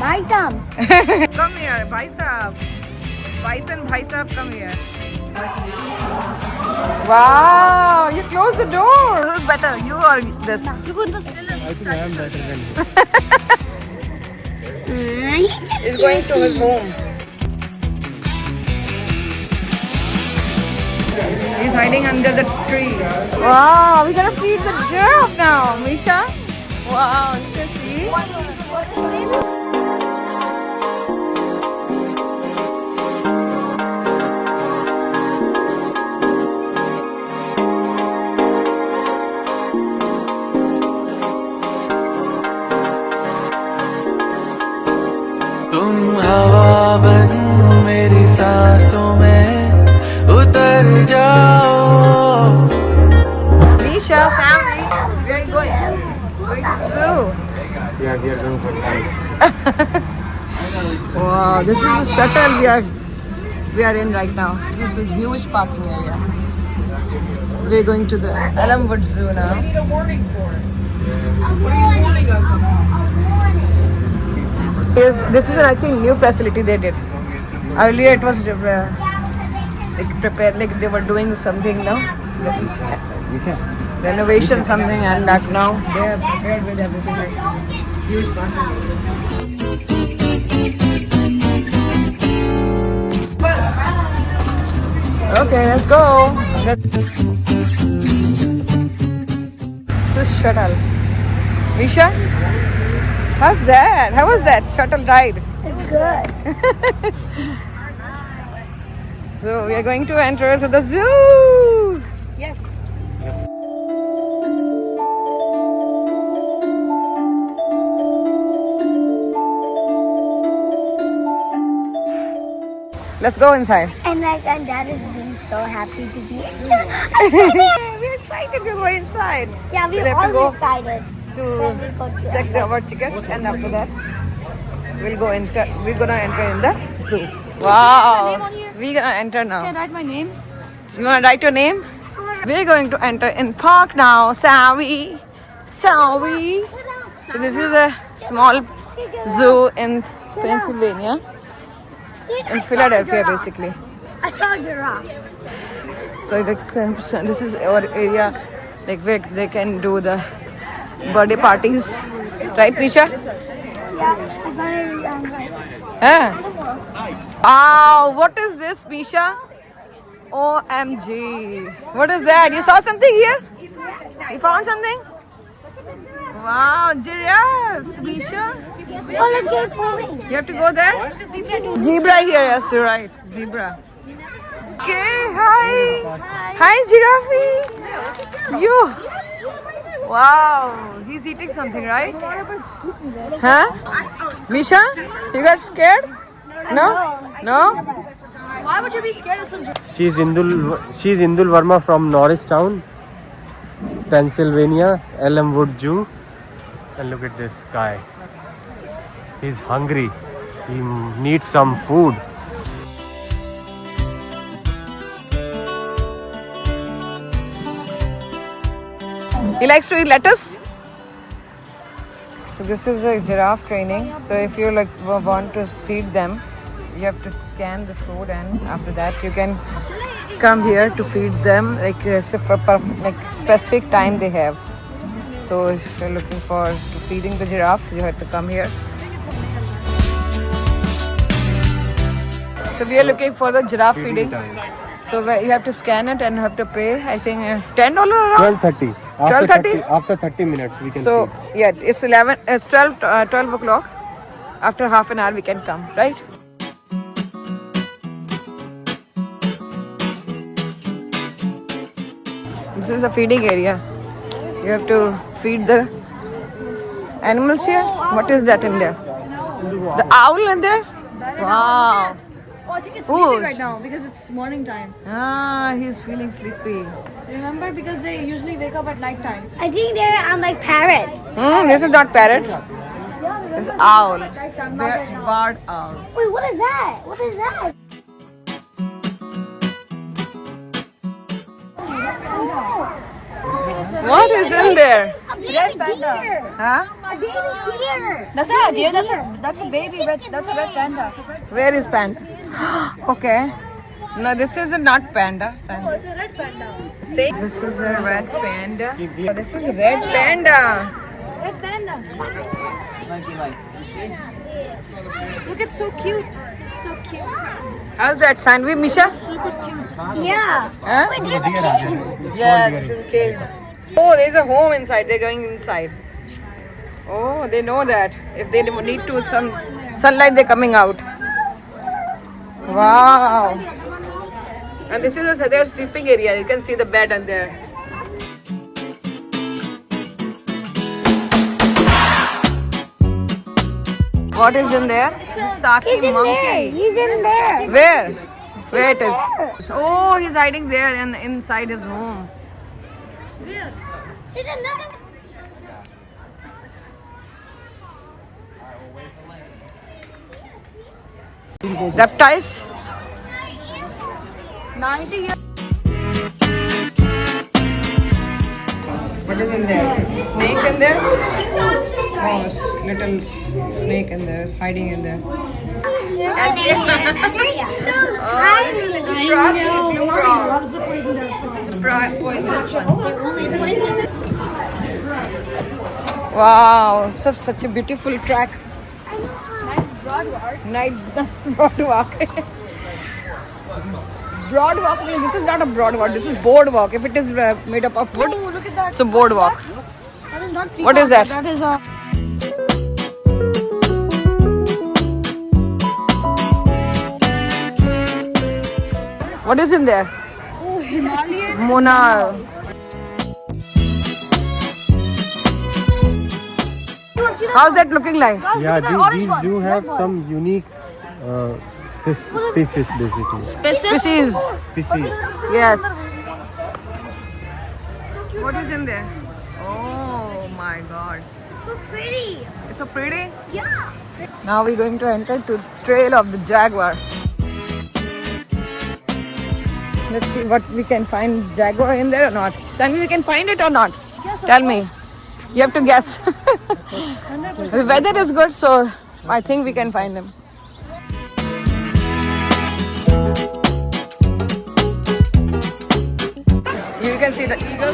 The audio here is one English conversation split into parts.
Buy some. Come here, bhai sahab. Bison, bhai sahab, come here. Wow, you close the door. Who's better, you or this? You go to stillest. I think I am better than you. He's going to his home. He's hiding under the tree. Wow, we're gonna feed the giraffe now, Misha. Wow, you can see. What's his name? तुम हवा बन मेरी सांसों में उतर जाओ. Misha, Sammy, where are you going? Going to the zoo. Yeah, we are going for time. Wow, this is the shuttle we are in right now. This is a huge parking area. We're going to the Elmwood Zoo now. This is, I think, new facility they did. Earlier it was like prepared, like they were doing something now, renovation something, and that now they are prepared with everything. Like huge parking area. Okay, let's go. This is shuttle. Misha, how's that? How was that shuttle ride? It's good. So we are going to enter to the zoo. Yes. Let's go inside. And Dad is being so happy to be here. We're excited to go inside. Yeah, So we're we have to all go excited. to When we go to check our tickets, and after that we're gonna enter in the zoo. Wow. We're gonna enter now. Can I write my name? You wanna write your name? We're going to enter in park now, Savi. So this is a small zoo in Pennsylvania, in Philadelphia basically. I saw a giraffe. So this is our area, like where they can do the birthday parties, right, Misha? Yeah, I found it. Yes. Wow, what is this, Misha? OMG. What is that? You saw something here? You found something? Wow, giraffes, Misha. Oh, let's get moving. You have to go there? Zebra here, yes, you're right. Zebra. Okay, hi. Hi, giraffe. You. Wow, he's eating something, right? Huh? Misha, you got scared? No? No? Why would you be scared of some giraffe? She's Indul Verma from Norristown, Pennsylvania, Elmwood Zoo. And look at this guy. He's hungry. He needs some food. He likes to eat lettuce. So this is a giraffe training. So if you want to feed them, you have to scan this code, and after that you can come here to feed them. Like specific time they have. So if you're looking for feeding the giraffe, you have to come here. So we are looking for the giraffe feeding. So you have to scan it and you have to pay, I think, $10 around. 12:30. 12:30? After 30 minutes we can So feed. yeah, it's 12 o'clock. After half an hour we can come, right? This is a feeding area. You have to feed the animals here. What is that in there? The owl in there? Wow. Oh, I think it's Who's? sleeping right now because it's morning time. Ah, he's feeling sleepy. Remember, because they usually wake up at night time. I think they're like parrots. This is not parrot. It's owl. Barred owl. Wait, what is that? What is that? What is in there? A baby deer. Huh? A baby deer. That's not a deer. That's a baby red. That's a red panda. Where is panda? Okay. No, this is not panda. Sanvi. It's a red panda. See? This is a red panda. Oh, this is a red panda. Red panda. Look, it's so cute. So cute. How's that, Sanvi, Misha? Super cute. Yeah. Huh? Wait, there's a cage. Yeah, this is kids. Oh, there's a home inside. They're going inside. Oh, they know that. If they need to some sunlight, they're coming out. Wow. And this is their sleeping area. You can see the bed on there. What is in there? Saki He's in there. monkey. He's in there. Where? Where it is? Oh, he's hiding there inside his home. There's another. Reptiles? 90 years. What is in there? Is a snake in there? Oh, little snake in there. It's hiding in there. Oh, this is a little frog. Blue frog. This is a frog. Poisonous one. Wow, such a beautiful track. Night broadwalk. Broadwalk means this is not a broadwalk. This is boardwalk. If it is made up of wood, Oh, look at that. it's a boardwalk. That is not What is that? That is What is in there? Oh, Himalayan. Mona. How's that looking like? Yeah, at that orange these one, do red have one. some unique species basically. Species. Species. Yes. What is in there? Oh my god. So pretty. It's so pretty. Yeah. Now we're going to enter to Trail of the Jaguar. Let's see what we can find jaguar in there or not. Sanvi, we can find it or not? Tell me. You have to guess. The weather is good, so I think we can find him. You can see the eagle.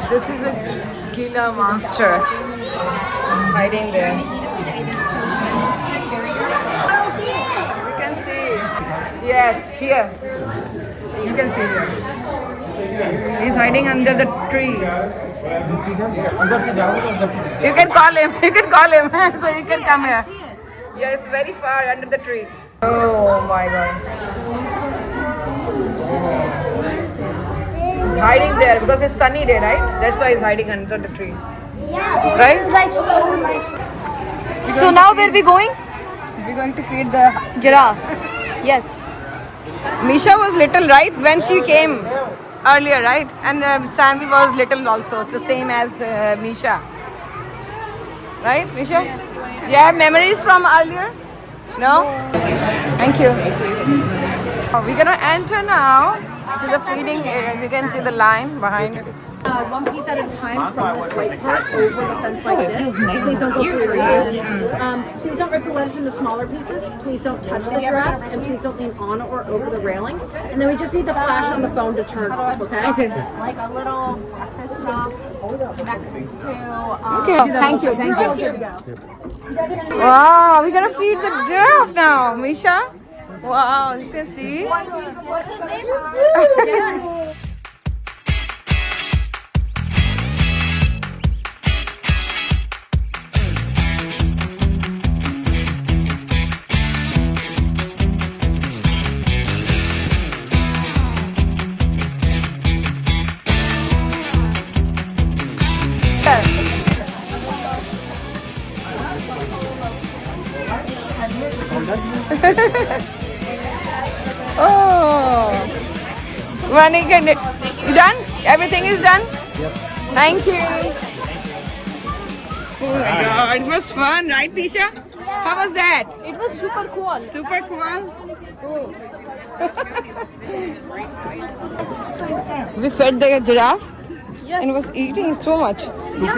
This is a Gila monster. It's hiding there. You can see. Yes, here. You can see here. He's hiding under the tree. You can call him. You can call him. So you can come here. Yeah, it's very far under the tree. Oh my god. He's hiding there because it's sunny day, right? That's why he's hiding under the tree. Yeah. Right? It's like so like. So now where are we going? We're going to feed the Giraffes. Yes. Misha was little, right? When she came earlier, right? And Sanvi was little also. It's the same as Misha. Right, Misha? Yes. You have memories from earlier? No? Thank you. We're gonna enter now to the feeding area. You can see the line behind. One piece at a time from this white part over the fence like this. Please don't go through your hands. Please don't rip the lettuce into smaller pieces. Please don't touch the giraffes, and please don't lean on or over the railing. And then we just need the flash on the phone to turn off, okay? Okay. Like a little breakfast shop next to Okay. Thank you. Thank you. Wow, we're gonna feed the giraffe now, Misha. Wow, you can see. What's his name? Oh, running and it. You done? Everything is done? Yep. Thank you. Oh my god, it was fun, right, Tisha? How was that? It was super cool. Super cool. Oh. We fed the giraffe Yes. and it was eating so much.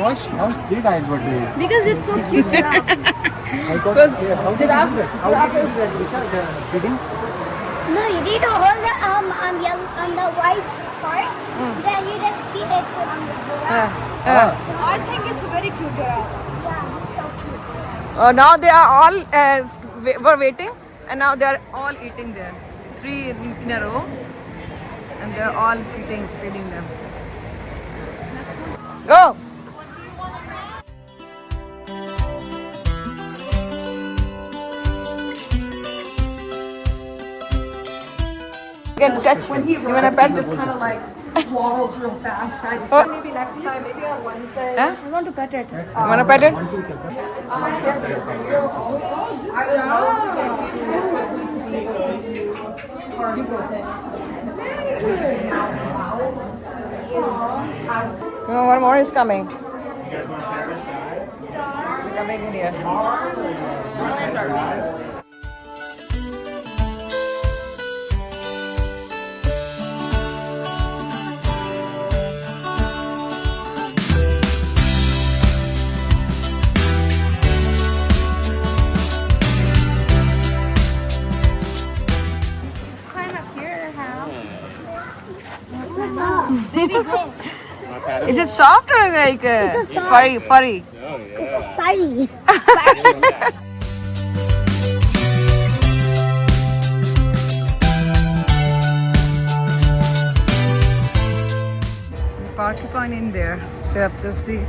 Watch how big eyes were doing. Because it's so cute. Giraffe. I got So, giraffe is feeding. No, you need to hold the on the white part. Then you just feed it on the giraffe. I think it's a very cute giraffe. Now they are all were waiting, and now they are all eating there. 3 in a row, and they are all feeding them. Go. You can touch. You wanna pet this? Kind of like waddles real fast. Maybe next time, maybe on Wednesday. Huh? I want to pet it. You wanna pet it? No, one more is coming. It's coming in here. Is it soft or like it's furry? Furry. Funny. Porcupine in there, so you have to see. You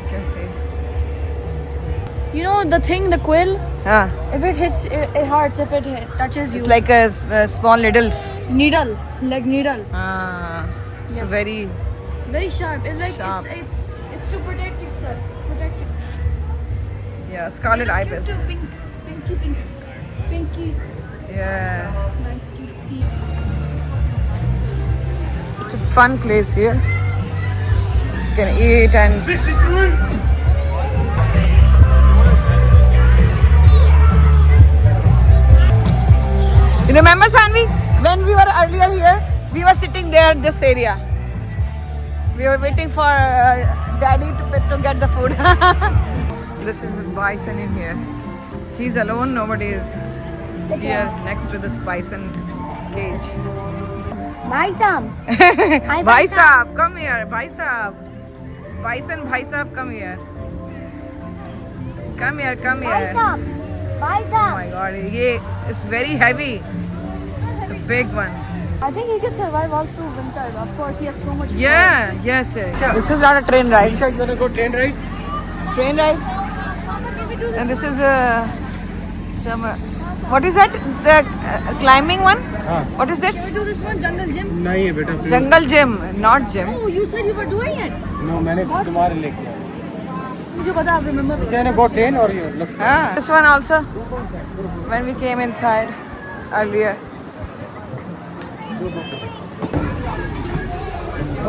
can see. You know the thing, the quill? Ah, If it hits, it hurts if it touches you. it's like a small needles. Needle, like needle. Ah, so Yes. very. Very sharp. It's like Sharp. it's to protect itself. Protect it. Yeah, scarlet ibis. Pinky. Yeah, Nice, cute. See. such a fun place here. You can eat and. You remember, Sanvi, when we were earlier here, we were sitting there, this area. We were waiting for daddy to get the food. This is the bison in here. He's alone, nobody is here next to this bison cage. Buy some. Bhai Saab, come here, Bhai Saab. Bison, Bhai Saab, come here. Come here, come Buy here. some. Buy Oh some. my god, it's very heavy. It's a big one. I think he can survive all through winter. Of course, he has so much. Yeah, yes, yes. This is not a train ride. You gonna go train ride? Train ride. And this is some. What is that? The climbing one? What is this? Do this one, jungle gym. नहीं है बेटा. Jungle gym, not gym. Oh, you said you were doing it. No, मैंने तुम्हारे लेके आया. मुझे पता, आप remember. You gonna go train or you look? This one also. When we came inside earlier.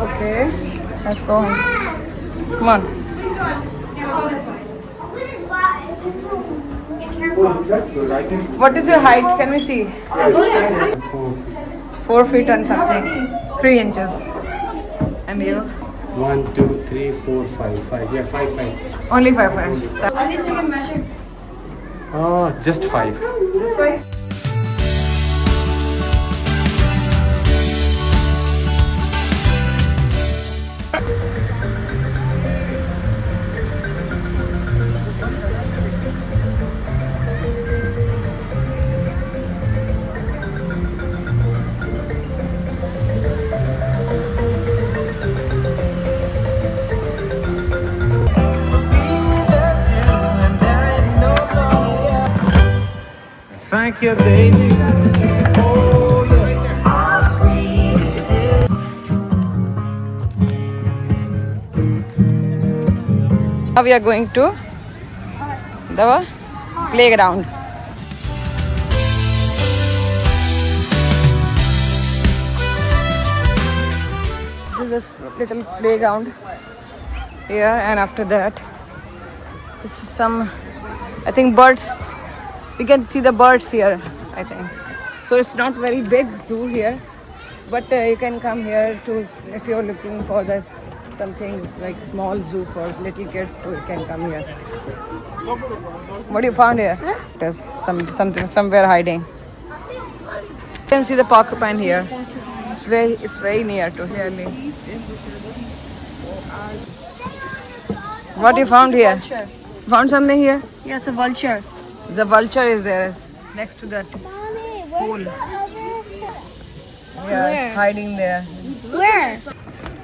Okay, let's go home. Come on. That's good. I think What is your height? Can we see? 4 feet and something. 3 inches. And you? 1, 2, 3, 4, 5, 5. Yeah, 5, 5. Only 5. At least you can measure. Oh, just 5. This way? Thank you, baby. Now we are going to the playground. This is a little playground here, and after that This is some, I think birds. We can see the birds here, I think. So it's not very big zoo here, but you can come here to, if you're looking for this something like small zoo for little kids, so you can come here. What you found here? There's something somewhere hiding. You can see the porcupine here. It's very near to clearly. What you found here? Found something here? Yeah, it's a vulture. The vulture is there. It's next to that pool. Yeah, it's hiding there. Where?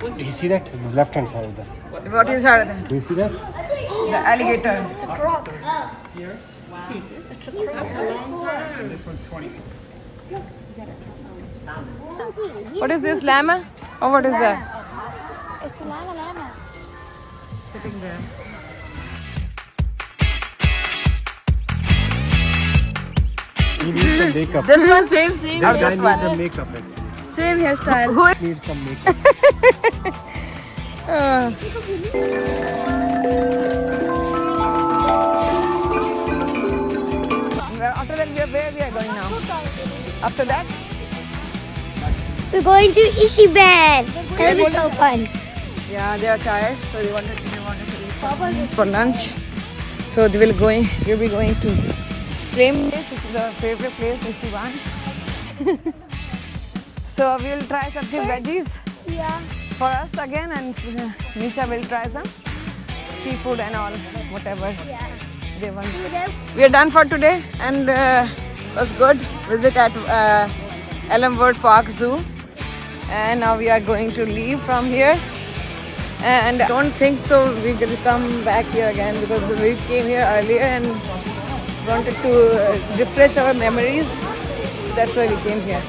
Do you see that? The left hand side of that. What is that? Do you see that? The alligator. What is this, llama? Or what is that? It's a llama. Sitting there. He needs some makeup. This one, same. This Or guy this needs one? some makeup. Same hairstyle. Who? Needs some makeup. After that, where we are going now? After that? We're going to Ishiban. That'll be so fun. Yeah, they are tired, so they wanted to eat something for lunch. So we'll be going to same place, which is our favorite place, Ishiban. So we'll try some few veggies for us again, and Nisha will try some seafood and all, whatever they want. We are done for today, and it was good visit at Elmwood Park Zoo. And now we are going to leave from here. And I don't think so we will come back here again, because we came here earlier and wanted to refresh our memories. So that's why we came here.